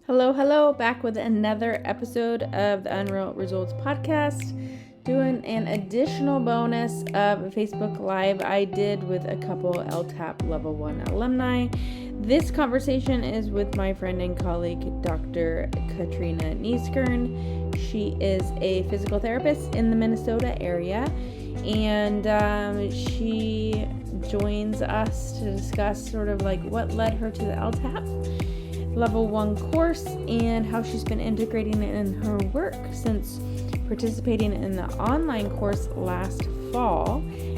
Hello, hello, back with another episode of the Unreal Results Podcast. Doing an additional bonus of a Facebook Live I did with a couple LTAP Level 1 alumni. This conversation is with my friend and colleague, Dr. Katrina Kneeskern. She is a physical therapist in the Minnesota area, and she joins us to discuss sort of like what led her to the LTAP Level 1 course and how she's been integrating it in her work since participating in the online course last fall,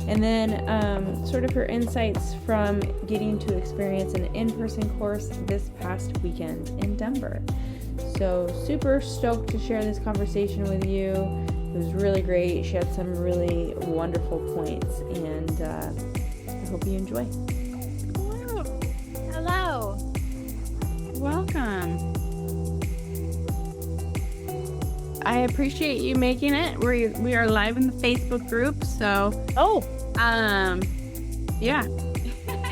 and then sort of her insights from getting to experience an in-person course this past weekend in Denver. So super stoked to share this conversation with you. It was really great. She had some really wonderful points, and I hope you enjoy. Hello. Welcome. I appreciate you making it. We are live in the Facebook group, so yeah.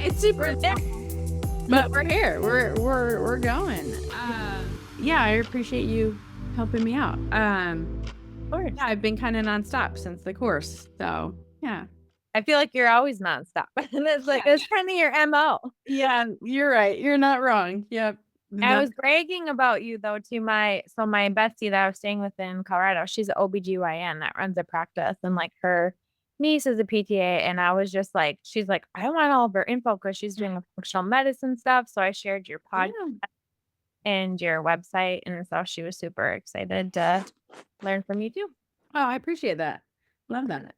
It's super fun. But we're here. We're going. Yeah, I appreciate you helping me out. Of course. Yeah, I've been kind of nonstop since the course. So yeah. I feel like you're always nonstop. And it's like it's kind of your MO. Yeah, you're right. You're not wrong. Yep. I was bragging about you though to my bestie that I was staying with in Colorado. She's an OBGYN that runs a practice, and like her niece is a PTA, and I was just like, she's like, I want all of her info because she's doing a functional medicine stuff. So I shared your podcast and your website, and so she was super excited to learn from you too. Oh, I appreciate that. Love that.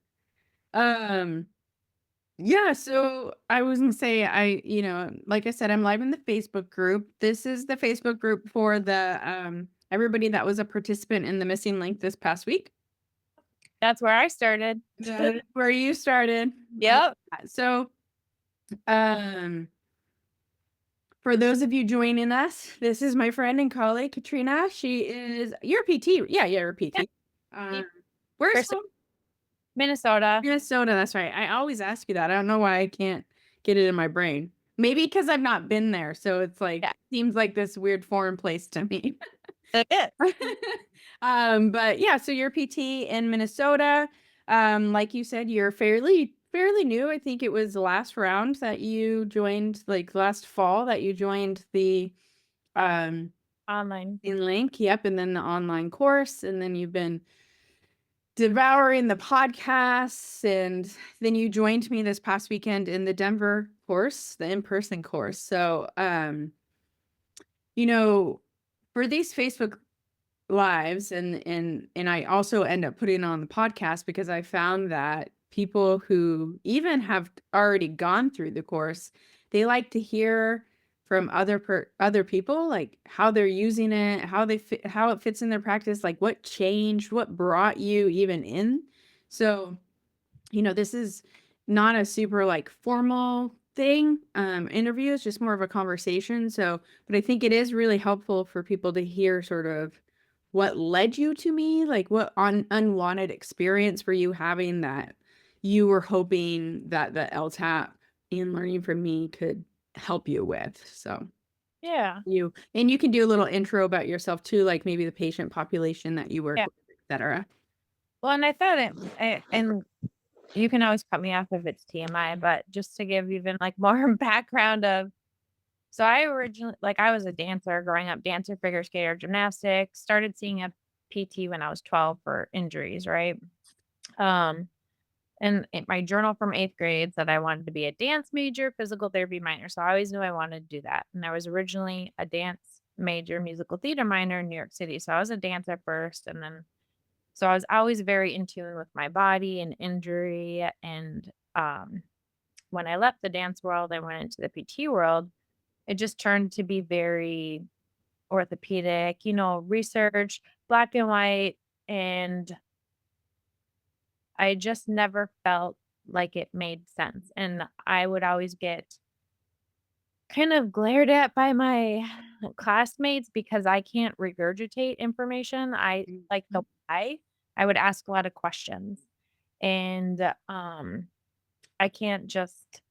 Yeah, so I was gonna say, like I said, I'm live in the Facebook group. This is the Facebook group for the everybody that was a participant in the missing link this past week. That's where I started. That's where you started. Yep. So, for those of you joining us, this is my friend and colleague, Katrina. She is your PT. Yeah, you're a PT. Where's home? Minnesota. Minnesota, that's right. I always ask you that. I don't know why I can't get it in my brain. Maybe because I've not been there, so it's like seems like this weird foreign place to me. It is. But yeah, so you're PT in Minnesota. Like you said, you're fairly new. I think it was the last round that you joined, like last fall that you joined the Online link. Yep, and then the online course, and then you've been devouring the podcasts, and then you joined me this past weekend in the Denver course, the in-person course. So for these Facebook lives, and I also end up putting on the podcast because I found that people who even have already gone through the course, they like to hear from other people, like how they're using it, how it fits in their practice, like what changed, what brought you even in. So, this is not a super like formal thing. Interview is just more of a conversation. So, but I think it is really helpful for people to hear sort of what led you to me, like what unwanted experience were you having that you were hoping that the LTAP and learning from me could help you with. So yeah, you can do a little intro about yourself too, like maybe the patient population that you work with, etc. Well, and I thought and you can always cut me off if it's TMI, but just to give even like more background of, so I originally, like I was a dancer growing up, dancer, figure skater, gymnastics, started seeing a PT when I was 12 for injuries, right? And in my journal from 8th grade said I wanted to be a dance major, physical therapy minor. So I always knew I wanted to do that. And I was originally a dance major, musical theater minor in New York City. So I was a dancer first. And then, so I was always very in tune with my body and injury. And when I left the dance world, I went into the PT world. It just turned to be very orthopedic, research, black and white. And I just never felt like it made sense, and I would always get kind of glared at by my classmates because I can't regurgitate information. I like the why. I would ask a lot of questions, and I can't just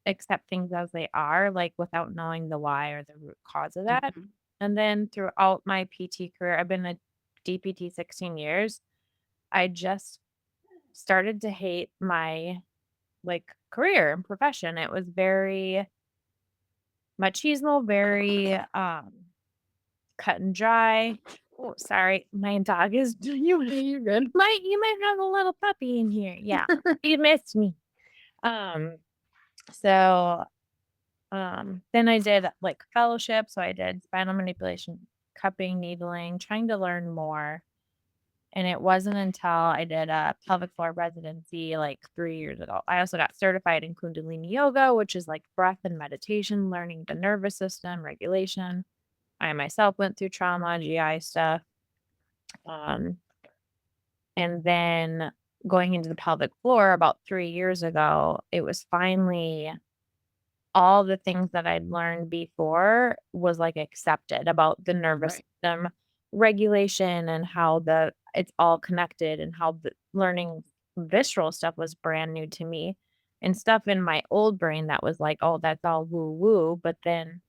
accept things as they are, like, without knowing the why or the root cause of that. And then throughout my PT career, I've been a DPT 16 years. I just started to hate my like career and profession. It was very machismo, very cut and dry. Oh, sorry. My dog is you're good. You might have a little puppy in here. Yeah. You missed me. Um so then I did like fellowship. So I did spinal manipulation, cupping, needling, trying to learn more. And it wasn't until I did a pelvic floor residency like 3 years ago. I also got certified in Kundalini yoga, which is like breath and meditation, learning the nervous system, regulation. I myself went through trauma, GI stuff. Um, and then going into the pelvic floor about 3 years ago, it was finally all the things that I'd learned before was like accepted about the nervous Right. system regulation and how it's all connected and how the learning visceral stuff was brand new to me and stuff in my old brain that was like, oh, that's all woo woo. But then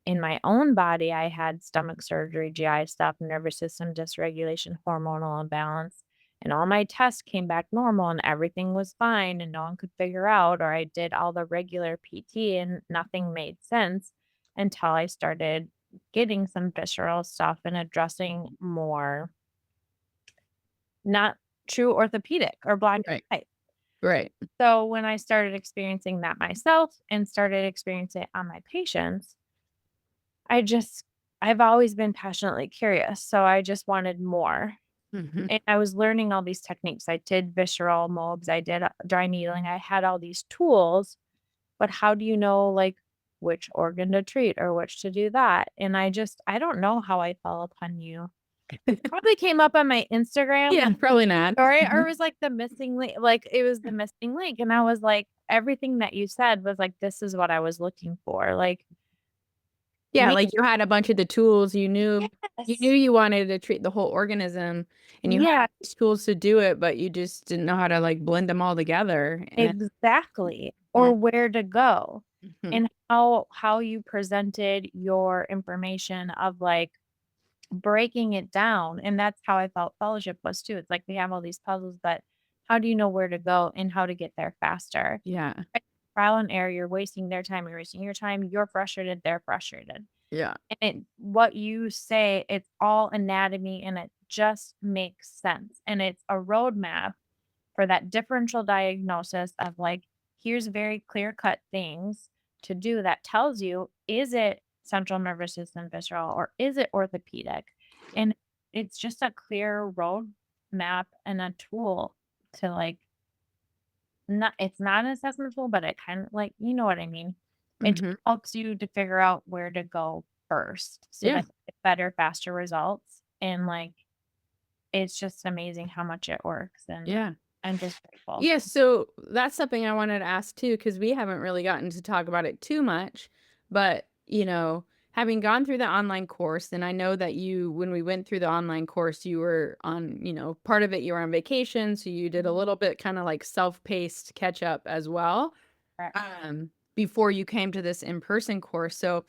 in my own body, I had stomach surgery, GI stuff, nervous system dysregulation, hormonal imbalance, and all my tests came back normal and everything was fine and no one could figure out, or I did all the regular PT and nothing made sense until I started getting some visceral stuff and addressing more not true orthopedic or black and Right. white. Right. So when I started experiencing that myself and started experiencing it on my patients, I just I've always been passionately curious, so I just wanted more. Hmm. And I was learning all these techniques. I did visceral mobs, I did dry needling. I had all these tools, but how do you know like which organ to treat or which to do that? And I don't know how I fell upon you. Probably came up on my Instagram Yeah, probably not. story or it was like the missing link. Like it was the missing link. And I was like, everything that you said was like, this is what I was looking for. Like Yeah, me. like you had a bunch of the tools. You knew Yes. you wanted to treat the whole organism and you had Yeah, these tools to do it, but you just didn't know how to like blend them all together. And exactly. yeah. Or where to go Mhm. and how you presented your information of like breaking it down. And that's how I felt fellowship was too. It's like we have all these puzzles, but how do you know where to go and how to get there faster? Yeah. Right? Trial and error, you're wasting their time, you're wasting your time, you're frustrated, they're frustrated. Yeah. And what you say, it's all anatomy and it just makes sense. And it's a roadmap for that differential diagnosis of like, here's very clear cut things to do that tells you, is it central nervous system visceral or is it orthopedic? And it's just a clear road map and a tool to like, not, it's not an assessment tool, but it kind of like, you know what I mean? It just Hmm. helps you to figure out where to go first so Yeah. that you get better, faster results. And like, it's just amazing how much it works. And Yeah. I'm just grateful. Yeah, so that's something I wanted to ask too, because we haven't really gotten to talk about it too much. But, having gone through the online course, and I know that when we went through the online course, you were on, part of it, you were on vacation. So you did a little bit kind of like self-paced catch up as well, Correct. before you came to this in-person course. So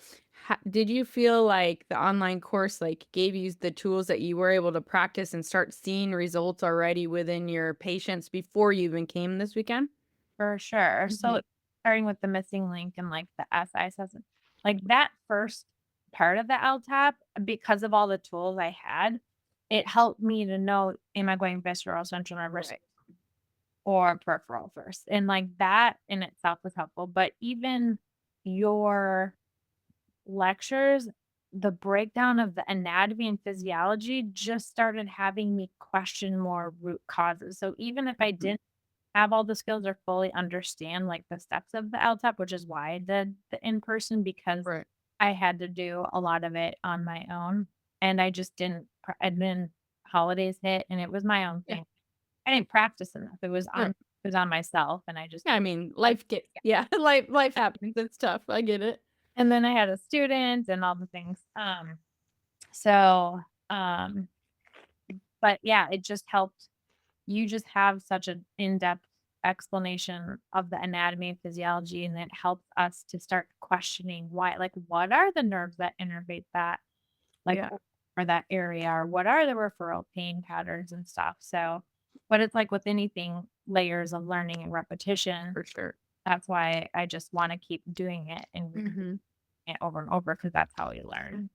did you feel like the online course like gave you the tools that you were able to practice and start seeing results already within your patients before you even came this weekend? For sure. Mhm. So starting with the missing link and like the SI assessment, like that first part of the LTAP, because of all the tools I had, it helped me to know, am I going visceral, central nervous, Right. or peripheral first? And like that in itself was helpful. But even your lectures, the breakdown of the anatomy and physiology just started having me question more root causes. So even if I didn't have all the skills or fully understand like the steps of the LTAP, which is why I did the in person because Right. I had to do a lot of it on my own. And I just didn't, and then holidays hit and it was my own Yeah. thing. I didn't practice enough. Yeah. It was on myself and I just, Yeah, I mean, life gets, yeah, life happens. It's tough. I get it. and then I had a student and all the things. So, um, but yeah, it just helped. You just have such an in-depth explanation of the anatomy and physiology, and it helps us to start questioning why, like, what are the nerves that innervate that? like Yeah. for that area, or what are the referral pain patterns and stuff. So, but it's like with anything, layers of learning and repetition. For sure. That's why I just want to keep doing it and Mhm. it over and over, because that's how we learn.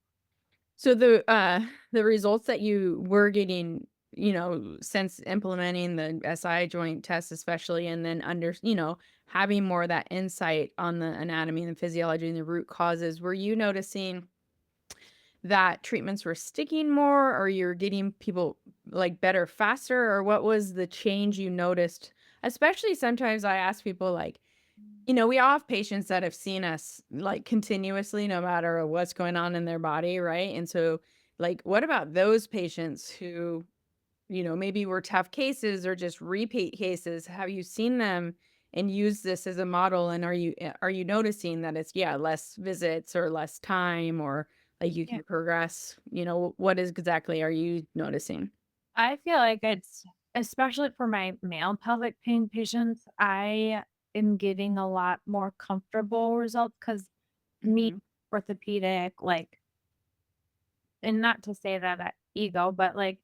So the results that you were getting, since implementing the SI joint test especially, and then having more of that insight on the anatomy and the physiology and the root causes, were you noticing that treatments were sticking more, or you're getting people like better faster, or what was the change you noticed? Especially sometimes I ask people like, we all have patients that have seen us like continuously, no matter what's going on in their body, right? And so, like, what about those patients who, maybe were tough cases or just repeat cases? Have you seen them and use this as a model? And are you noticing that it's less visits or less time, or like you Yeah. can progress? What is exactly are you noticing? I feel like it's, especially for my male pelvic pain patients, I am getting a lot more comfortable results, because me, Mhm. orthopedic, like, and not to say that ego, but like,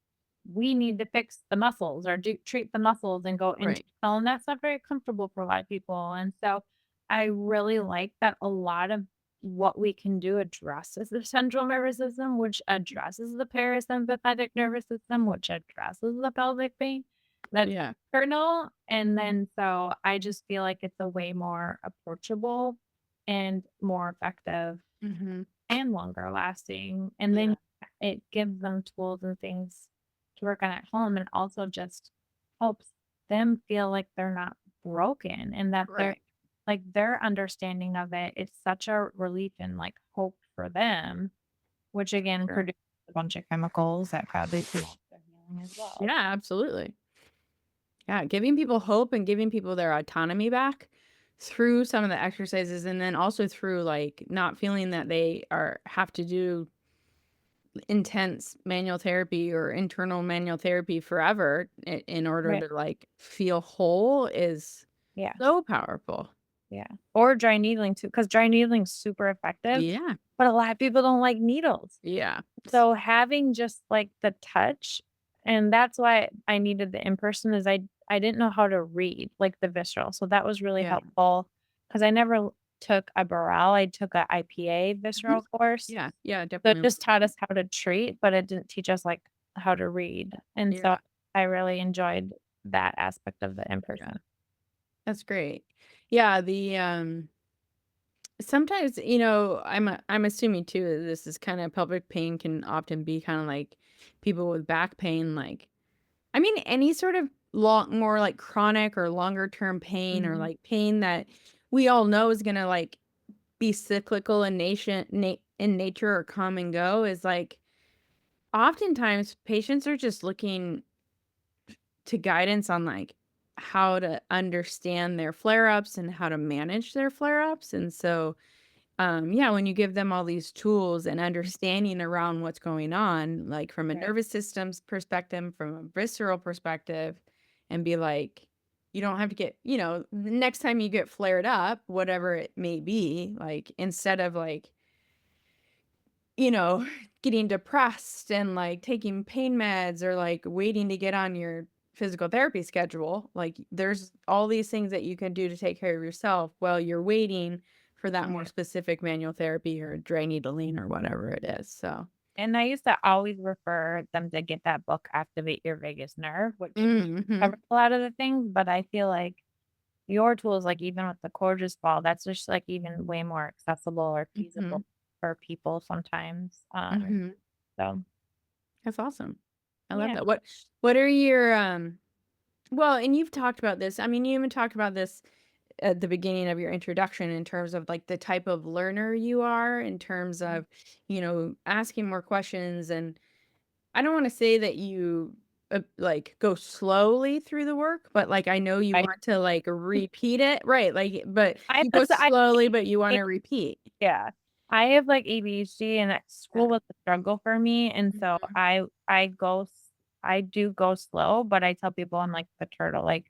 we need to fix the muscles or treat the muscles and go into, Right. and that's not very comfortable for a lot of people. And so I really like that a lot of what we can do addresses the central nervous system, which addresses the parasympathetic nervous system, which addresses the pelvic pain. That's Yeah. internal. And then so I just feel like it's a way more approachable and more effective Hmm. and longer lasting. And then it gives them tools and things to work on at home, and also just helps them feel like they're not broken, and that they're Right. like, their understanding of it is such a relief and like hope for them, which again Sure. produces a bunch of chemicals that probably promote their healing as well. Yeah, absolutely. Yeah, giving people hope and giving people their autonomy back through some of the exercises, and then also through like not feeling that they have to do intense manual therapy or internal manual therapy forever in order Right. to like feel whole is Yeah. so powerful. Yeah. Or dry needling too, because dry needling is super effective, Yeah. but a lot of people don't like needles. Yeah. So having just like the touch, and that's why I needed the in-person, is I didn't know how to read like the visceral. So that was really Yeah. helpful, because I never took a Burrell. I took a IPA Mhm. visceral course. Yeah. Yeah, So it definitely. just taught us how to treat, but it didn't teach us like how to read. And so Yeah. I really enjoyed that aspect of the Yeah. in-person. That's great. Yeah, the sometimes, I'm assuming too that this is kind of pelvic pain can often be kind of like people with back pain, like I mean, any sort of more like chronic or longer term pain, or Mhm. like pain that we all know is gonna like be cyclical in nature or come and go, is like oftentimes patients are just looking to guidance on like how to understand their flare ups and how to manage their flare ups. And so yeah, when you give them all these tools and understanding around what's going on, like from a Right. nervous system's perspective, from a visceral perspective, and be like, you don't have to get, the next time you get flared up, whatever it may be, like instead of like, you know, getting depressed and like taking pain meds or like waiting to get on your physical therapy schedule, like there's all these things that you can do to take care of yourself while you're waiting for that more Right. specific manual therapy or dry needling or whatever it is. So, And I used to always refer them to get that book, Activate Your Vagus Nerve, which hmm covers a lot of the things, but I feel like your tools, like even with the Core's ball, that's just like even way more accessible or hmm feasible for people sometimes. hmm So that's awesome. I love yeah. that. What are your well, and you've talked about this. I mean, you even talked about this at the beginning of your introduction in terms of like the type of learner you are, in terms of, asking more questions. And I don't want to say that you like go slowly through the work, but like I know you I want to like repeat it, right? Like, but I you go was I slowly, but you want to repeat. yeah. I have like ADHD, and at Yeah. school was a struggle for me, and so Mhm. I do go slow, but I tell people I'm like the turtle, like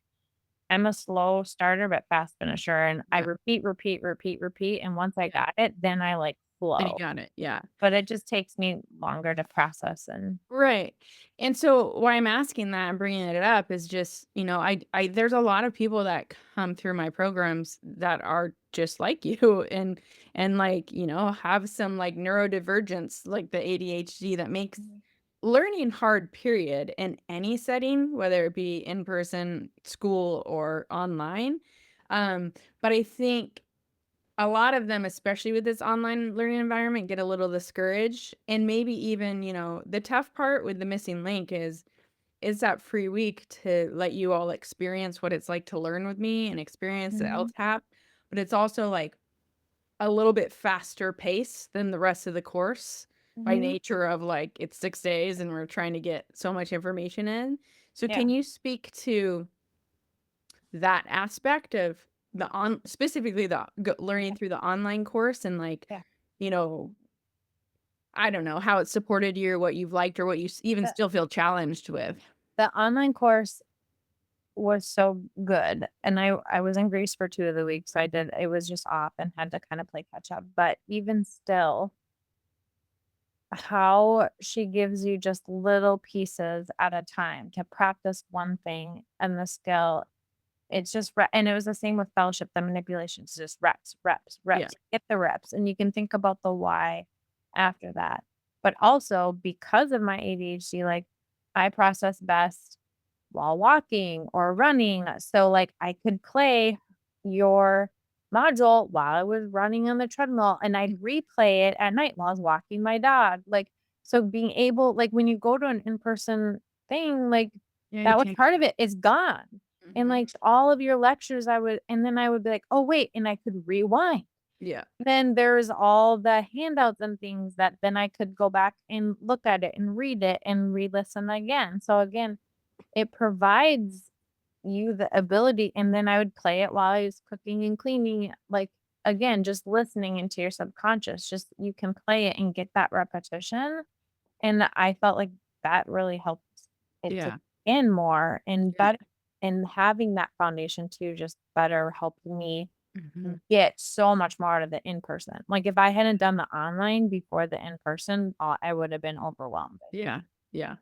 I'm a slow starter but fast finisher, and I Yeah. repeat, repeat, repeat, repeat, and once I Yeah. got it, then I like flow. got it. Yeah. But it just takes me longer to process and Right. And so why I'm asking that and bringing it up is just, there's a lot of people that come through my programs that are just like you and like, have some like neurodivergence, like the ADHD that makes learning hard, period, in any setting, whether it be in person, school, or online. But I think a lot of them, especially with this online learning environment, get a little discouraged. And maybe even, the tough part with the missing link is that free week to let you all experience what it's like to learn with me and experience the Mhm. LTAP. But it's also like a little bit faster pace than the rest of the course by Mhm. nature of like it's 6 days and we're trying to get so much information in. So Yeah. can you speak to that aspect of specifically the learning through the online course and like, Yeah. you know, I don't know how it supported you or what you've liked or what you even The still feel challenged with. the online course was so good, and I was in Greece for 2 of the weeks, so it was just off and had to kinda play catch up, but even still, how she gives you just little pieces at a time to practice one thing and the skill, it's just and it was the same with fellowship, the manipulation, it's just reps, reps, Yeah. reps, get the reps, and you can think about the why after that. But also, because of my ADHD, like, I process best while walking or running. So, like, I could play your module while I was running on the treadmill and I'd replay it at night while I was walking my dog. Like, so being able, like, when you go to an in person thing, like, Yeah, you that was can't. part of it is gone. And Mhm. like all of your lectures, and then I would be like, oh, wait, and I could rewind. Yeah. Then there's all the handouts and things that then I could go back and look at it and read it and re-listen again. So again, it provides you the ability, and then I would play it while I was cooking and cleaning, like, again, just listening into your subconscious, just you can play it and get that repetition, and I felt like that really helped it to Yeah. in more and Yeah. better, and having that foundation too just better helped me Mhm. get so much more out of the in-person. Like, if I hadn't done the online before the in-person, I would have been overwhelmed. Yeah. Yeah.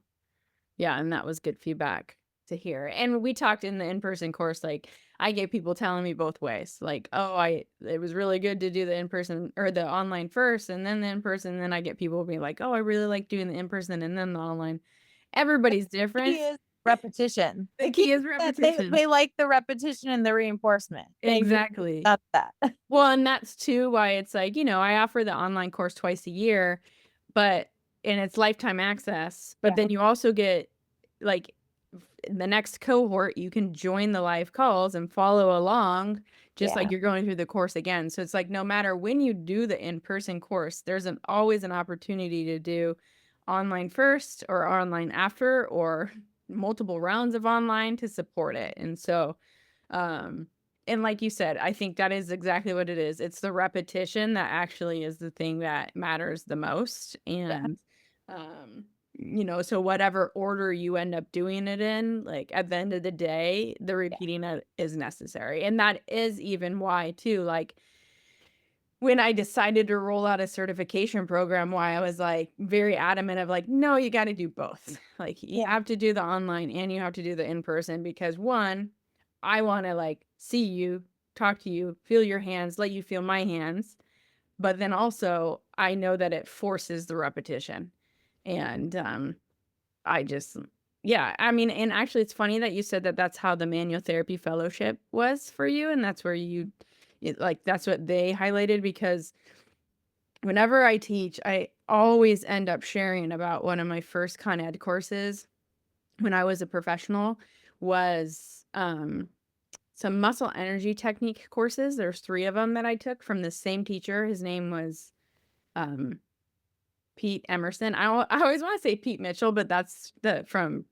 Yeah, and that was good feedback to hear. And we talked in the in-person course, like I get people telling me both ways. Like, oh, it was really good to do the in-person or the online first and then the in-person. And then I get people being like, oh, I really like doing the in-person and then the online. Everybody's different. Key is repetition. The key is That they repetition. they like the repetition and the reinforcement. They really Exactly. got that. Well, and that's too why it's like, I offer the online course twice a year, but and it's lifetime access, but Yeah. then you also get like the next cohort, you can join the live calls and follow along just like Yeah. you're going through the course again. So it's like no matter when you do the in-person course, there's always an opportunity to do online first or online after or multiple rounds of online to support it. And so um and like you said, I think that is exactly what it is. It's the repetition that actually is the thing that matters the most. Yeah. And, so whatever order you end up doing it in, like at the end of the day, the Yeah. repeating it is necessary. And that is even why, too, like when I decided to roll out a certification program, why I was like very adamant of like, no, you got to do both. Like you Yeah. have to do the online and you have to do the in person because one, I want to like see you, talk to you, feel your hands, let you feel my hands. But then also, I know that it forces the repetition. And I just, yeah, I mean, and actually, it's funny that you said that that's how the manual therapy fellowship was for you. And that's where like, that's what they highlighted because whenever I teach, I always end up sharing about one of my first Con Ed courses when I was a professional was some muscle energy technique courses. There's 3 of them that I took from the same teacher. His name was um, Pete Emerson. I always want to say Pete Mitchell, but that's from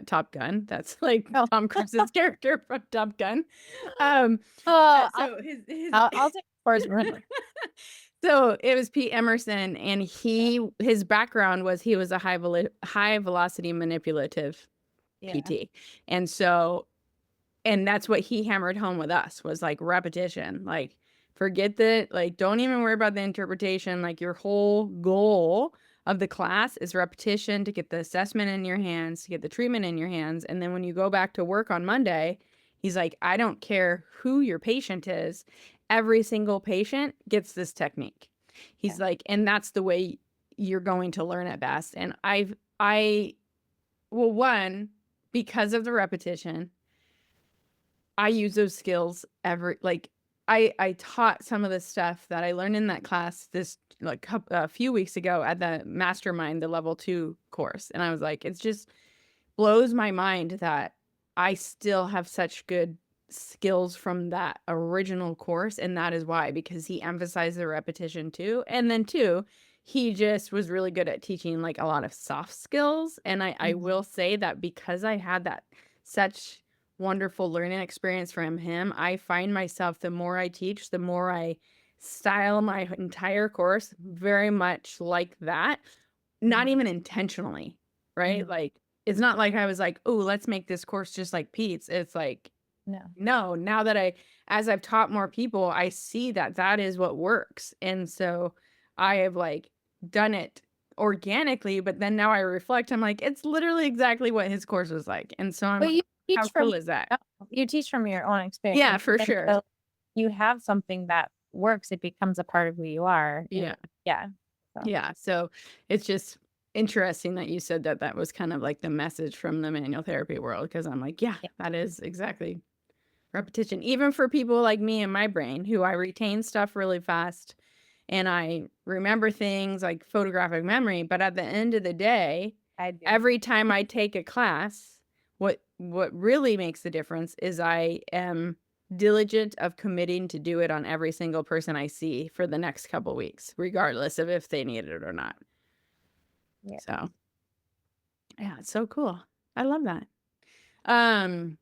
Top Gun. That's like Oh. Tom Cruise's character from Top Gun. Um, Oh, so his I'll take course running. So it was Pete Emerson, and his background was he was a high velocity manipulative Yeah. PT, and so and that's what he hammered home with us was like repetition, like Forget that, like, don't even worry about the interpretation. Like, your whole goal of the class is repetition, to get the assessment in your hands, to get the treatment in your hands. And then when you go back to work on Monday, he's like, I don't care who your patient is. Every single patient gets this technique. He's like, and that's the way you're going to learn it best. And well, one, because of the repetition, I use those skills I taught some of the stuff that I learned in that class a few weeks ago at the mastermind, the level 2 course. And I was like, it just blows my mind that I still have such good skills from that original course. And that is why, because he emphasized the repetition too. And then two, he just was really good at teaching like a lot of soft skills. And I will say that because I had that such wonderful learning experience from him, I find myself, the more I teach, the more I style my entire course very much like that, not even intentionally, right? Like, it's not like I was like, oh, let's make this course just like Pete's. It's like, no, now that as I've taught more people, I see that that is what works. And so I have like done it organically, but then now I reflect, I'm like, it's literally exactly what his course was like. And so I'm But you like, how teach from cool is that? you teach from your own experience. Yeah, for And sure. so you have something that works, it becomes a part of who you are. Yeah. Yeah. Yeah. So it's just interesting that you said that that was kind of like the message from the manual therapy world, because I'm like, yeah, that is exactly repetition. Even for people like me and my brain, who I retain stuff really fast and I remember things like photographic memory, but at the end of the day, I do. every time I take a class, what really makes the difference is I am diligent of committing to do it on every single person I see for the next couple weeks, regardless of if they need it or not. Yeah. So yeah, it's so cool. I love that. I'm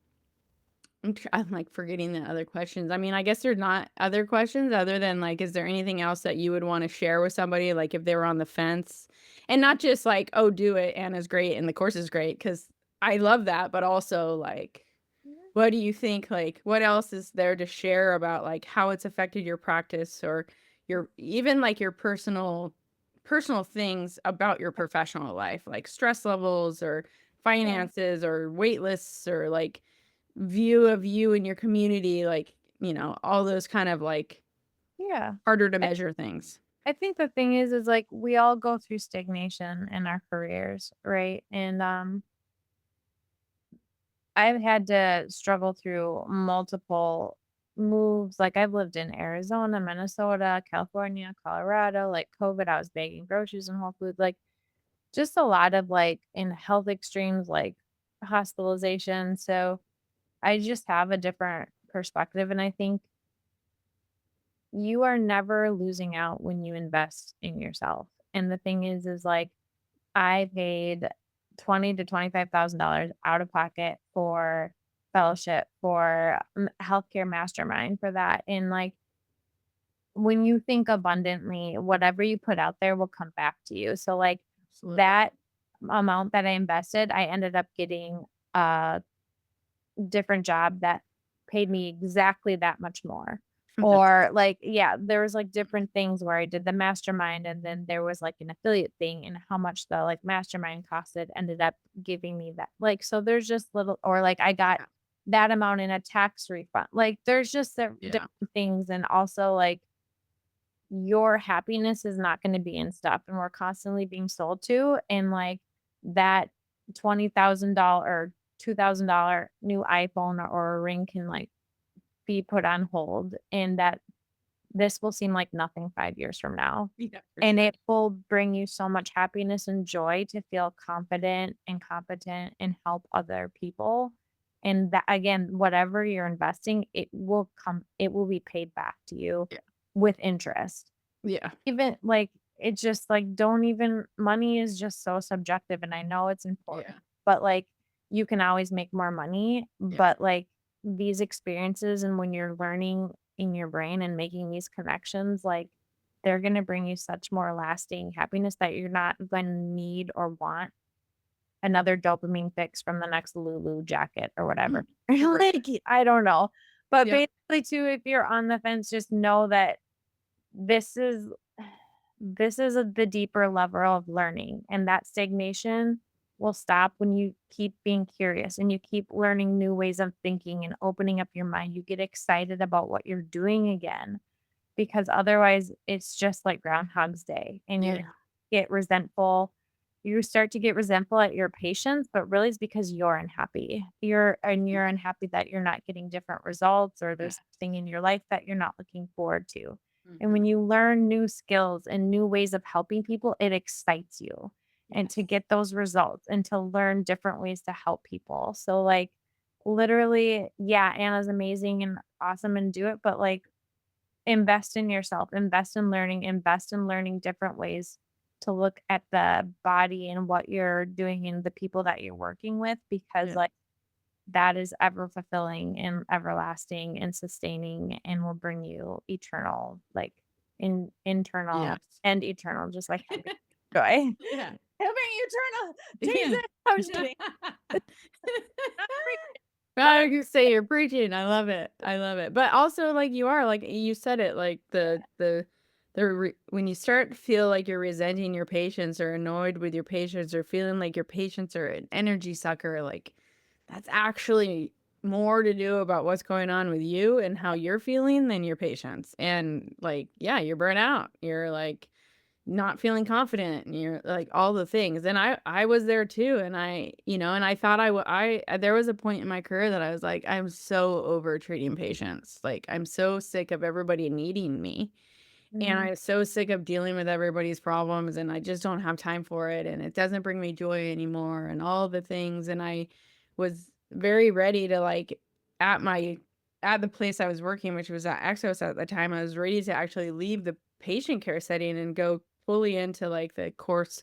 like forgetting the other questions. I mean, I guess there's not other questions other than like, is there anything else that you would want to share with somebody, like if they were on the fence, and not just like, oh, do it, Anna's great and the course is great, because I love that, but also like, what do you think, like what else is there to share about like how it's affected your practice, or your even like your personal things about your professional life, like stress levels or finances or wait lists, or like view of you and your community, like, you know, all those kind of like harder to measure things. I think the thing is like we all go through stagnation in our careers, right? And I've had to struggle through multiple moves. Like I've lived in Arizona, Minnesota, California, Colorado. Like COVID, I was bagging groceries in Whole Foods. Like just a lot of like in health extremes, like hospitalization. So I just have a different perspective. And I think you are never losing out when you invest in yourself. And the thing is like I paid $20,000 to $25,000 out of pocket for fellowship, for healthcare mastermind for that. And like when you think abundantly, whatever you put out there will come back to you. So like Absolutely. that amount that I invested, I ended up getting a different job that paid me exactly that much more. Or like, there was like different things where I did the mastermind and then there was like an affiliate thing, and how much the like mastermind costed ended up giving me that. Like, so there's just little, or like I got that amount in a tax refund. Like there's just different things. And also like your happiness is not going to be in stuff, and we're constantly being sold to. And like that $20,000 or $2,000 new iPhone or a ring can like be put on hold, and that this will seem like nothing 5 years from now. And it will bring you so much happiness and joy to feel confident and competent and help other people. And that again, whatever you're investing, it will be paid back to you with interest. Yeah. Even like it's just like don't even money is just so subjective, and I know it's important. But like you can always make more money, but like these experiences and when you're learning in your brain and making these connections, like they're going to bring you such more lasting happiness that you're not going to need or want another dopamine fix from the next Lulu jacket or whatever. Like, I don't know. But Yeah. basically too, if you're on the fence, just know that this is the deeper level of learning, and that stagnation will stop when you keep being curious and you keep learning new ways of thinking and opening up your mind. You get excited about what you're doing again, because otherwise it's just like Groundhog's Day and you Yeah. get resentful. You start to get resentful at your patients, but really it's because you're unhappy. You're unhappy that you're not getting different results, or there's something in your life that you're not looking forward to. And when you learn new skills and new ways of helping people, it excites you. And to get those results and to learn different ways to help people. So like literally, yeah, Anna's amazing and awesome and do it, but like invest in yourself, invest in learning different ways to look at the body and what you're doing and the people that you're working with, because Yeah. like that is ever fulfilling and everlasting and sustaining and will bring you eternal, like internal Yes. and eternal, just like happy joy. Yeah. Having eternal. Jesus, Yeah. I'm just kidding. I can say you're preaching. I love it. I love it. But also, like you are, like you said it, like when you start to feel like you're resenting your patients or annoyed with your patients or feeling like your patients are an energy sucker, like that's actually more to do about what's going on with you and how you're feeling than your patients. And like, yeah, you're burnt out. You're like not feeling confident, and you're like all the things. And I was there too, and and I thought I there was a point in my career that I was like, I'm so over treating patients, like I'm so sick of everybody needing me, and I'm so sick of dealing with everybody's problems, and I just don't have time for it, and it doesn't bring me joy anymore, and all the things. And I was very ready to like at the place I was working, which was at Exos at the time, I was ready to actually leave the patient care setting and go fully into like the course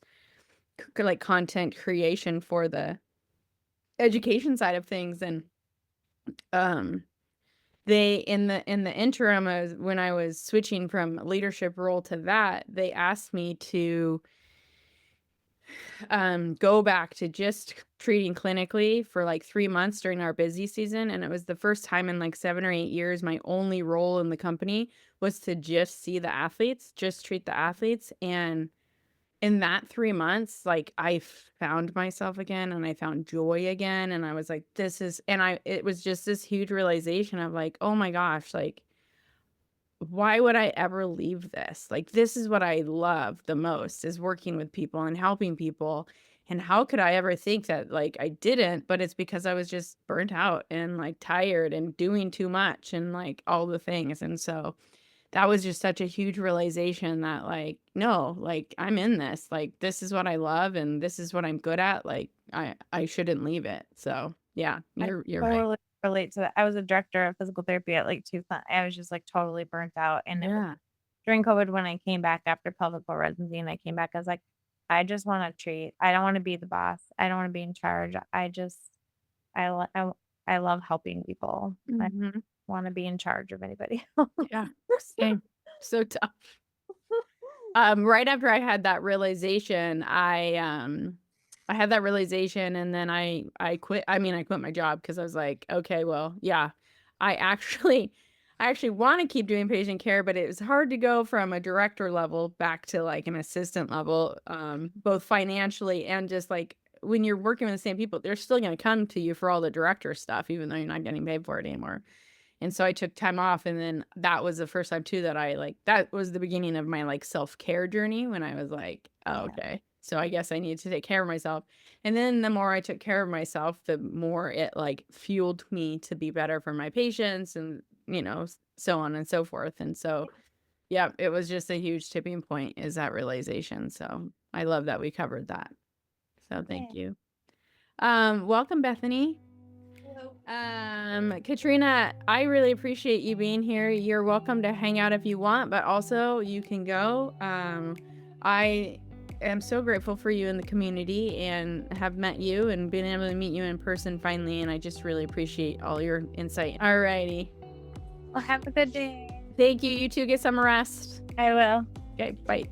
like content creation for the education side of things. And um they in the interim, when I was switching from leadership role to that, they asked me to go back to just treating clinically for like 3 months during our busy season. And it was the first time in like 7 or 8 years my only role in the company was to just see the athletes, just treat the athletes. And in that 3 months, like I found myself again, and I found joy again, and I was like, it was just this huge realization of like, oh my gosh, like why would I ever leave this? Like, this is what I love the most, is working with people and helping people. And how could I ever think that like I didn't? But it's because I was just burnt out and like tired and doing too much and like all the things. And so that was just such a huge realization that like, no, like I'm in this, like this is what I love and this is what I'm good at. Like I shouldn't leave it. So yeah, you're right. Totally relate to that. I was a director of physical therapy at like Tucson. I was just like totally burnt out. And it was Yeah. during COVID when I came back after pelvic floor residency and I came back, I was like, I just want to treat. I don't want to be the boss. I don't want to be in charge. I, lo- I, I love helping people. I Mhm. want to be in charge of anybody. Yeah. Same. So tough. Right after I had that realization, I had that realization, and then I quit. I mean, I quit my job because I was like, okay, well, yeah, I actually I actually want to keep doing patient care, but it was hard to go from a director level back to like an assistant level, both financially and just like when you're working with the same people, they're still going to come to you for all the director stuff, even though you're not getting paid for it anymore. And so I took time off, and then that was the first time too that that was the beginning of my like self-care journey, when I was like, oh, okay, so I guess I need to take care of myself. And then the more I took care of myself, the more it like fueled me to be better for my patients, and so on and so forth. And so yeah, it was just a huge tipping point, is that realization. So I love that we covered that. So thank you. Welcome, Bethany. Katrina, I really appreciate you being here. You're welcome to hang out if you want, but also you can go. I am so grateful for you in the community, and have met you and been able to meet you in person finally. And I just really appreciate all your insight. Alrighty. Well, have a good day. Thank you. You too. Get some rest. I will. Okay. Bye.